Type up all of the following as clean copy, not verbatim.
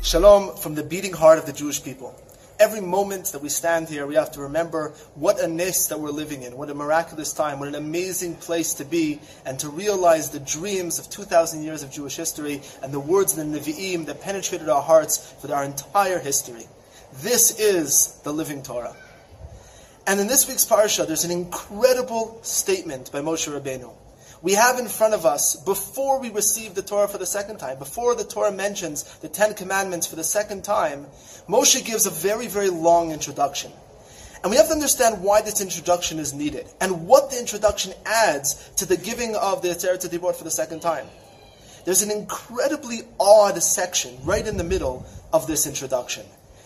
Shalom from the beating heart of the Jewish people. Every moment that we stand here, we have to remember what a nes that we're living in, what a miraculous time, what an amazing place to be, and to realize the dreams of 2,000 years of Jewish history and the words of the Nevi'im that penetrated our hearts for our entire history. This is the living Torah. And in this week's Parsha, there's an incredible statement by Moshe Rabbeinu. We have in front of us, before we receive the Torah for the second time, before the Torah mentions the 10 Commandments for the second time, Moshe gives a very, very long introduction. And we have to understand why this introduction is needed, and what the introduction adds to the giving of the Devarim for the second time. There's an incredibly odd section right in the middle of this introduction.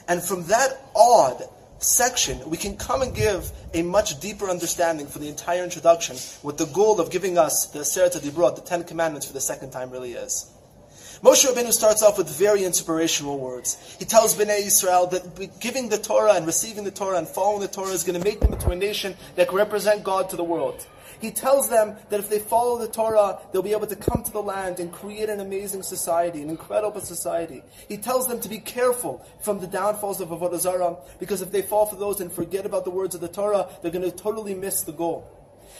And from that odd section, we can come and give a much deeper understanding for the entire introduction, what the goal of giving us the Devarim, the 10 Commandments for the second time really is. Moshe Rabbeinu starts off with very inspirational words. He tells Bnei Israel that giving the Torah and receiving the Torah and following the Torah is going to make them into a nation that can represent God to the world. He tells them that if they follow the Torah, they'll be able to come to the land and create an amazing society, an incredible society. He tells them to be careful from the downfalls of Avodah Zarah, because if they fall for those and forget about the words of the Torah, they're going to totally miss the goal.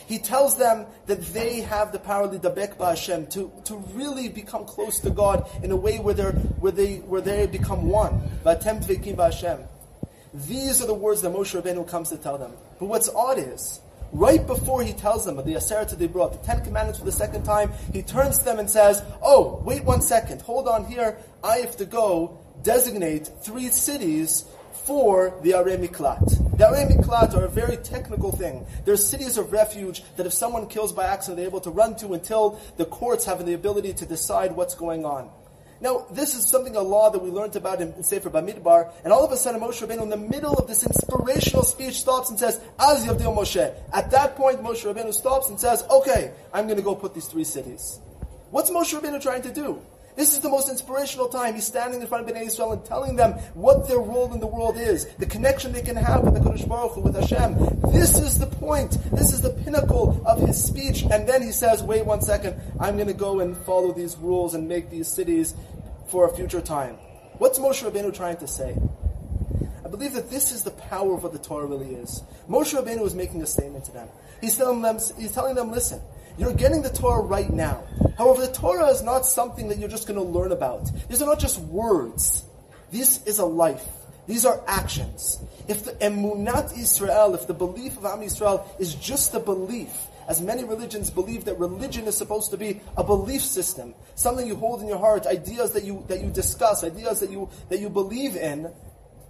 He tells them that they have the power lidabek b'Hashem to really become close to God in a way where they become one. V'atem dvekim b'Hashem. These are the words that Moshe Rabbeinu comes to tell them. But what's odd is, right before he tells them of the Devarim, the 10 Commandments for the second time, he turns to them and says, "Oh, wait 1 second, hold on here. I have to go designate 3 cities for the Arei Miklat." The Arei Miklat are a very technical thing. They're cities of refuge that if someone kills by accident, they're able to run to until the courts have the ability to decide what's going on. Now, this is a law that we learned about in Sefer Bamidbar, and all of a sudden Moshe Rabbeinu in the middle of this inspirational speech stops and says, "Az Yavdil Moshe." At that point, Moshe Rabbeinu stops and says, "Okay, I'm going to go put these 3 cities." What's Moshe Rabbeinu trying to do? This is the most inspirational time. He's standing in front of Bnei Israel and telling them what their role in the world is, the connection they can have with the Kodesh Baruch Hu, with Hashem. This is the point. This is the pinnacle of his speech. And then he says, "Wait 1 second, I'm going to go and follow these rules and make these cities for a future time." What's Moshe Rabbeinu trying to say? I believe that this is the power of what the Torah really is. Moshe Rabbeinu is making a statement to them. He's telling them, listen, you're getting the Torah right now. However, the Torah is not something that you're just going to learn about. These are not just words. This is a life. These are actions. If the emunat Israel, if the belief of Am Yisrael is just a belief, as many religions believe that religion is supposed to be a belief system, something you hold in your heart, ideas that you discuss, ideas that you believe in,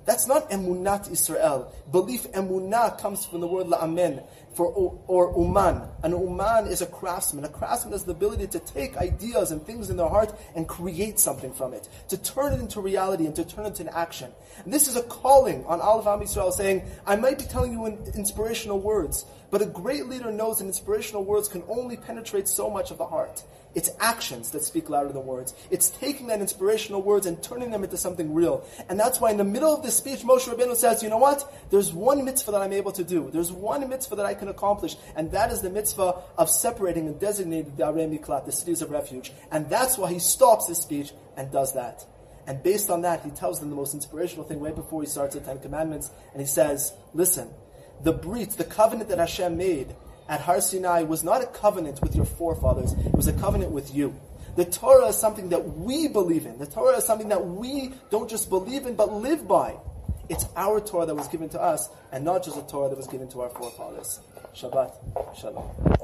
that's not emunat Israel. Belief emunah comes from the word la'amen, or uman. An uman is a craftsman. A craftsman has the ability to take ideas and things in their heart and create something from it, to turn it into reality and to turn it into action. And this is a calling on all of Am Yisrael, saying, I might be telling you inspirational words, but a great leader knows that inspirational words can only penetrate so much of the heart. It's actions that speak louder than words. It's taking that inspirational words and turning them into something real. And that's why in the middle of this speech, Moshe Rabbeinu says, you know what? There's one mitzvah that I'm able to do. There's one mitzvah that I can accomplish. And that is the mitzvah of separating and designating the Arei Miklat, the cities of refuge. And that's why he stops his speech and does that. And based on that, he tells them the most inspirational thing right before he starts the 10 Commandments. And he says, listen, the brit, the covenant that Hashem made at Har Sinai was not a covenant with your forefathers. It was a covenant with you. The Torah is something that we believe in. The Torah is something that we don't just believe in, but live by. It's our Torah that was given to us, and not just a Torah that was given to our forefathers. Shabbat Shalom.